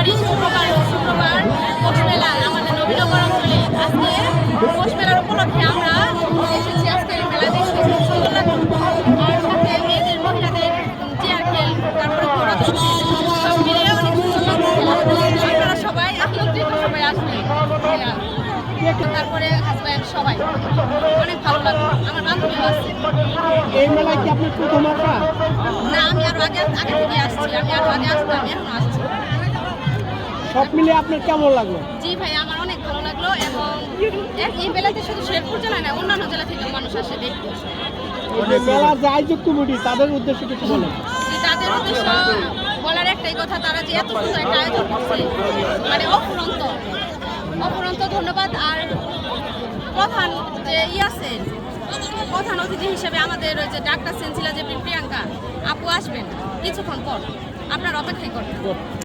প্রতিবারই শুক্রবার পৌষ মেলা আমাদের নবীনগর অঞ্চলে। আজকে পৌষ মেলার উপলক্ষে আমরা এসেছি আজকে এই মেলা দেখতে, খুব সুন্দর লাগলো। আর সাথে মেয়েদের মহিলাদের চেয়ার খেল, তারপরে ঘোরাঘুরি, সব মিলিয়ে অনেক সুন্দর লাগছে। আপনারা সবাই একত্রিত সবাই আসবেন। তারপরে হাজব্যান্ড সবাই অনেক ভালো লাগলো। আমার বান্ধবীও আছে। এই মেলায় কি আপনি প্রথম আসা? না, আমি আরো আগে থেকে আসছি। আমি আরো আগে আসতাম, এখনো আসছি। সব মিলিয়ে আপনার কেমন লাগলো? জি ভাই, আমার অনেক ভালো লাগলো। এবং এই মেলাতে শুধু শেরপুর জেলায় না, অন্যান্য জেলা থেকে মানুষ আসে দেখতে। এই যে মেলার যে আয়োজক কমিটি তাদের উদ্দেশ্যে কিছু বলেন। তাদের উদ্দেশ্য বলার একটাই কথা, তারা যে এত সুন্দর একটা আয়োজন করছে, মানে অফুরন্ত ধন্যবাদ। আর প্রধান যে আছে, প্রধান অতিথি হিসেবে আমাদের ওই যে ডাক্তার সেন্সিলা যে প্রিয়াঙ্কা আপু আসবেন কিছুক্ষণ পর, আপনার অপেক্ষাই করবেন।